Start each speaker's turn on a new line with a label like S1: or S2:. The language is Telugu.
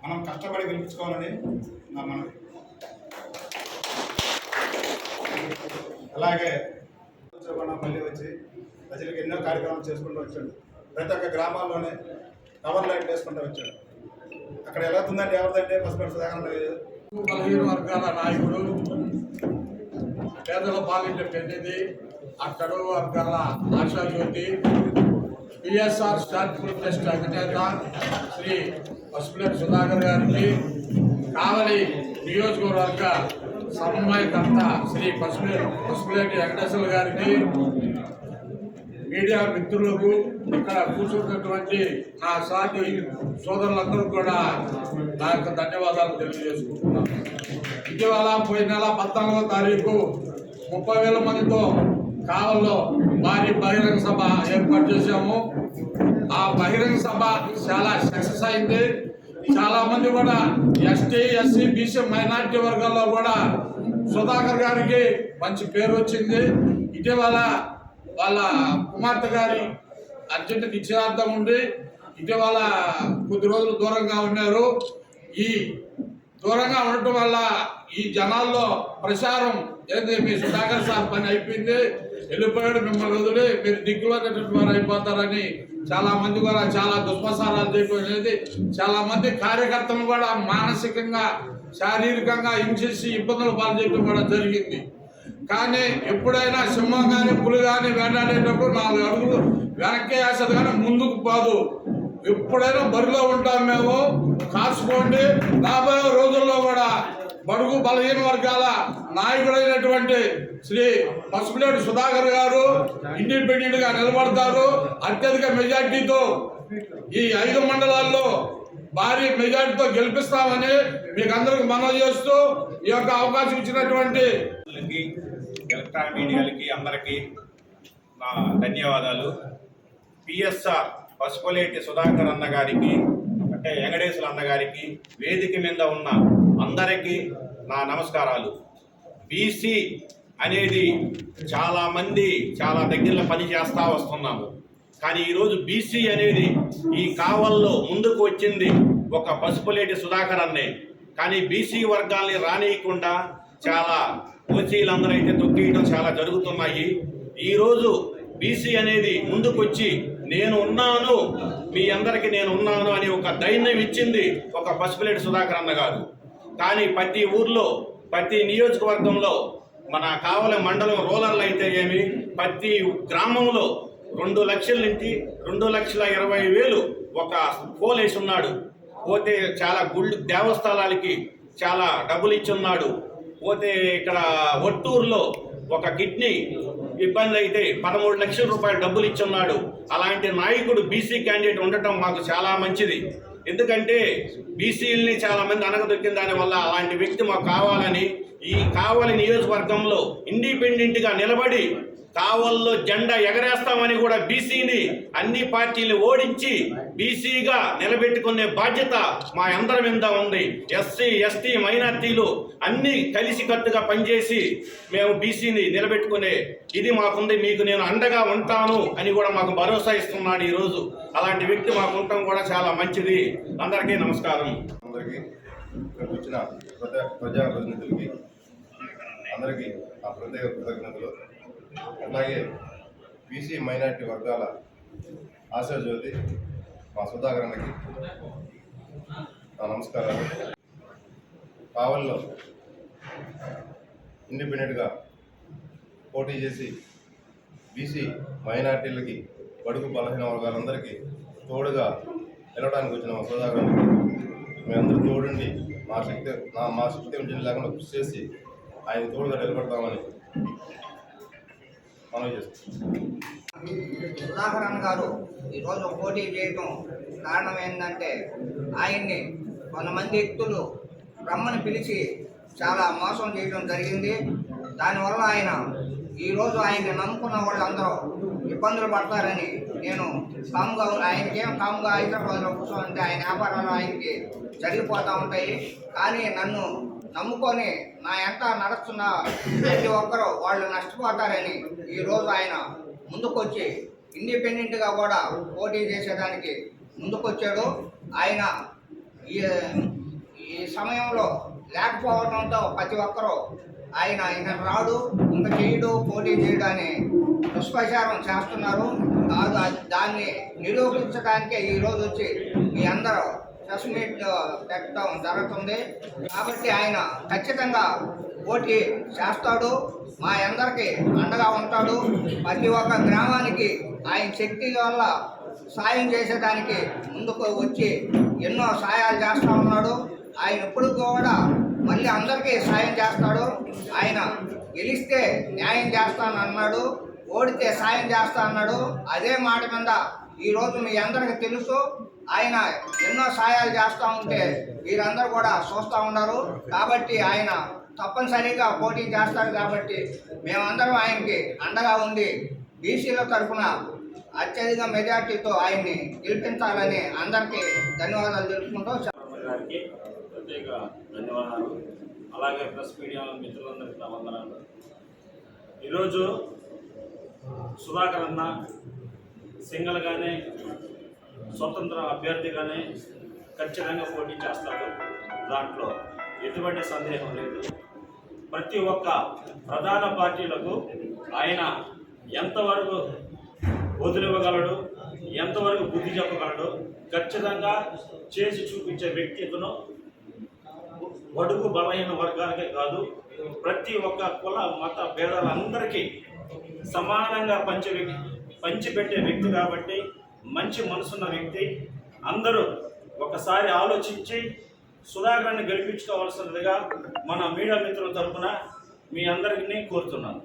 S1: మనం కష్టపడి గెలిపించుకోవాలని నా మనవి. అలాగే మళ్ళీ వచ్చి ప్రజలకు ఎన్నో కార్యక్రమాలు చేసుకుంటూ వచ్చాడు. ప్రతి ఒక్క గ్రామాల్లోనే టవర్ లైట్ వేసుకుంటూ వచ్చాడు. అక్కడ ఎలా ఉందంటే ఎవరిదంటే పసుపు
S2: బలహీన వర్గాల నాయకుడు, పేదల పాలిట పెద్దది, అట్టడుగు వర్గాల ఆశాజ్యోతి, పిఎస్ఆర్ స్టాట్యూట్ ట్రస్ట్ అధినేత శ్రీ పసుపులేటి సుధాకర్ గారికి, కావలి నియోజకవర్గ సమన్వయకర్త శ్రీ పసుపులేటి వెంకటేశ్వర గారికి, మీడియా మిత్రులకు, ఇక్కడ కూర్చున్నటువంటి నా సాటి సోదరులందరూ కూడా నా యొక్క ధన్యవాదాలు తెలియజేసుకుంటున్నాను. ఇటీవల పోయిన నెల 14వ తారీఖు 30,000 మందితో కావల్లో భారీ బహిరంగ సభ ఏర్పాటు చేశాము. ఆ బహిరంగ సభ చాలా సక్సెస్ అయింది. చాలా మంది కూడా ఎస్టీ, ఎస్సీ, బీసీ, మైనార్టీ వర్గాల్లో కూడా సుధాకర్ గారికి మంచి పేరు వచ్చింది. ఇటీవల వాళ్ళ కుమార్తె గారి అర్జెంట్ నిశ్చయార్థం ఉండి ఇటీవల కొద్ది రోజులు దూరంగా ఉన్నారు. ఈ దూరంగా ఉండటం వల్ల ఈ జనాల్లో ప్రచారం ఏంది, మీ సుధాకర్ సార్ పని అయిపోయింది, వెళ్ళిపోయాడు, మిమ్మల్ని వదిలి మీరు దిక్కులోనేటువంటి వారు అయిపోతారని చాలా మంది కూడా చాలా దుష్ప్రచారాలు చేయడం అనేది, చాలా మంది కార్యకర్తలు కూడా మానసికంగా శారీరకంగా హింసించి ఇబ్బందులు పాలు చేయడం కూడా జరిగింది. కానీ ఎప్పుడైనా సింహం కానీ పులి కానీ వేటాడేటప్పుడు 4 అడుగులు వెనక్కి వేస్తుంది కానీ ముందుకు పోదు. ఎప్పుడైనా బరిలో ఉంటాం మేము, కాసుకోండి. రాబోయే రోజుల్లో కూడా బడుగు బలహీన వర్గాల నాయకుడైనటువంటి శ్రీ పసుపులేటి సుధాకర్ గారు ఇండిపెండెంట్ గా నిలబడతారు. అత్యధిక మెజార్టీతో ఈ 5 మండలాల్లో భారీ మెజార్టీతో గెలిపిస్తామని మీకు అందరికి మనవి చేస్తూ ఈ యొక్క అవకాశం ఇచ్చినటువంటి
S3: ఎలక్ట్రానిక్ మీడియాలకి అందరికీ నా ధన్యవాదాలు. పిఎస్ఆర్ పసుపులేటి సుధాకర్ అన్న గారికి, అంటే వెంకటేశ్వర అన్న గారికి, వేదిక మీద ఉన్న అందరికీ నా నమస్కారాలు. బీసీ అనేది చాలామంది చాలా దగ్గరలో పని చేస్తూ వస్తున్నాము. కానీ ఈరోజు బీసీ అనేది ఈ కావల్లో ముందుకు వచ్చింది ఒక పసుపులేటి సుధాకర్ అన్నే. కానీ బీసీ వర్గాల్ని రానియకుండా చాలా ఓసీలందరూ అయితే తొక్కియడం చాలా జరుగుతున్నాయి. ఈరోజు బీసీ అనేది ముందుకొచ్చి నేను ఉన్నాను, మీ అందరికీ నేను ఉన్నాను అని ఒక ధైర్యం ఇచ్చింది ఒక పసుపులేటి సుధాకర్ అన్న గారు. కానీ ప్రతి ఊర్లో, ప్రతి నియోజకవర్గంలో, మన కావలి మండలం రూరల్ అయితే ఏమి, ప్రతి గ్రామంలో 2 లక్షల నుంచి 2,20,000 ఒక పోల్ వేసి ఉన్నాడు. పోతే చాలా గుళ్ళు దేవస్థానాలకి చాలా డబ్బులు ఇచ్చి ఉన్నాడు. పోతే ఇక్కడ ఒట్టూరులో ఒక కిడ్నీ ఇబ్బంది అయితే 13 లక్షల రూపాయలు డబ్బులు ఇచ్చున్నాడు. అలాంటి నాయకుడు బీసీ క్యాండిడేట్ ఉండటం మాకు చాలా మంచిది. ఎందుకంటే బీసీలని చాలా మంది అనగదొక్కిన దానివల్ల అలాంటి వ్యక్తి మాకు కావాలని ఈ కావలి నియోజకవర్గంలో ఇండిపెండెంట్గా నిలబడి కావల్లో జెండా ఎగరేస్తామని కూడా బీసీని అన్ని పార్టీలు ఓడించి బీసీగా నిలబెట్టుకునే బాధ్యత మా అందరి మీద ఉంది. ఎస్సీ, ఎస్టీ, మైనార్టీలు అన్ని కలిసికట్టుగా పనిచేసి మేము బీసీని నిలబెట్టుకునే ఇది మాకుంది. మీకు నేను అండగా ఉంటాను అని కూడా మాకు భరోసా ఇస్తున్నాడు ఈరోజు. అలాంటి వ్యక్తి మాకు ఉండటం కూడా చాలా మంచిది. అందరికీ నమస్కారం.
S4: అందరికీ ఇక్కడికి వచ్చిన ప్రజాప్రతినిధులకి అందరికీ నా ప్రత్యేక కృతజ్ఞతలు. అలాగే బీసీ మైనార్టీ వర్గాల ఆశాజ్యోతి మా సుధాకర్ అన్నకి నా నమస్కారాలు. కావలిలో ఇండిపెండెంట్గా పోటీ చేసి బీసీ మైనార్టీలకి, బడుగు బలహీన వర్గాలందరికీ తోడుగా వెళ్ళడానికి వచ్చిన మా సుధాకర్ అన్నకి మేమందరూ తోడుండి మా శక్తి ఉంచి లేకుండా కృషి చేసి ఆయన తోడుగా నిలబడతామని మనం చేస్తాం.
S5: సుధాకర్ అన్న గారు ఈరోజు పోటీ చేయడం కారణం ఏంటంటే ఆయన్ని కొంతమంది వ్యక్తులు రమ్మని పిలిచి చాలా మోసం చేయడం జరిగింది. దానివల్ల ఈరోజు ఆయన్ని నమ్ముకున్న వాళ్ళందరూ ఇబ్బందులు పడతారని నేను కామ్గా హైదరాబాద్లో కూర్చోంటే ఆయన వ్యాపారాలు ఆయనకి జరిగిపోతూ ఉంటాయి. కానీ నన్ను నమ్ముకొని నా ఎంట నడుస్తున్న ప్రతి ఒక్కరూ వాళ్ళు నష్టపోతారని ఈరోజు ఆయన ముందుకొచ్చి ఇండిపెండెంట్గా కూడా పోటీ చేసేదానికి ముందుకొచ్చాడు. ఆయన ఈ ఈ సమయంలో లేకపోవడంతో ప్రతి ఒక్కరూ ఆయన రాడు, ఇంకా చేయడు, పోటీ చేయడు అని దుష్ప్రచారం చేస్తున్నారు. కాదు, దాన్ని నిరూపించడానికే ఈరోజు వచ్చి మీ అందరూ ప్రెస్ మీట్ పెట్టడం జరుగుతుంది. కాబట్టి ఆయన ఖచ్చితంగా పోటీ చేస్తాడు, మా అందరికీ అండగా ఉంటాడు. ప్రతి ఒక్క గ్రామానికి ఆయన శక్తి వల్ల సాయం చేసేదానికి ముందుకు వచ్చి ఎన్నో సాయాలు చేస్తూ ఉన్నాడు. ఆయన ఎప్పుడు కూడా మళ్ళీ అందరికీ సాయం చేస్తాడు. ఆయన గెలిస్తే న్యాయం చేస్తాను అన్నాడు, ఓడితే సాయం చేస్తా అన్నాడు. అదే మాట మీద ఈరోజు మీ అందరికీ తెలుసు. ఆయన ఎన్నో సాయాలు చేస్తూ ఉంటే వీరందరూ కూడా చూస్తూ ఉన్నారు. కాబట్టి ఆయన తప్పనిసరిగా పోటీ చేస్తాడు. కాబట్టి మేమందరం ఆయనకి అండగా ఉండి బీసీల తరఫున అత్యధిక మెజార్టీతో ఆయన్ని గెలిపించాలని అందరికీ ధన్యవాదాలు తెలుపుకుంటూ
S6: గారికి ప్రత్యేక ధన్యవాదాలు. అలాగే ప్రెస్ మీడియా మిత్రులందరికీ నా వందనాలు. ఈరోజు సుధాకర్ అన్న సింగిల్గానే స్వతంత్ర అభ్యర్థిగానే ఖచ్చితంగా పోటీ చేస్తాడు. దాంట్లో ఎటువంటి సందేహం లేదు. ప్రతి ఒక్క ప్రధాన పార్టీలకు ఆయన ఎంతవరకు వదిలివ్వగలడు, ఎంతవరకు బుద్ధి చెప్పగలడు ఖచ్చితంగా చేసి చూపించే వ్యక్తిత్వం బడుగు బలహీన వర్గాలకే కాదు, ప్రతి ఒక్క కుల మత భేదాలందరికీ సమానంగా పంచిపెట్టే వ్యక్తి. కాబట్టి మంచి మనసున్న వ్యక్తి. అందరూ ఒకసారి ఆలోచించి సుధాకర్ని గెలిపించుకోవాల్సినదిగా మన మీడియా మిత్రుల తరఫున మీ అందరికీ కోరుతున్నాను.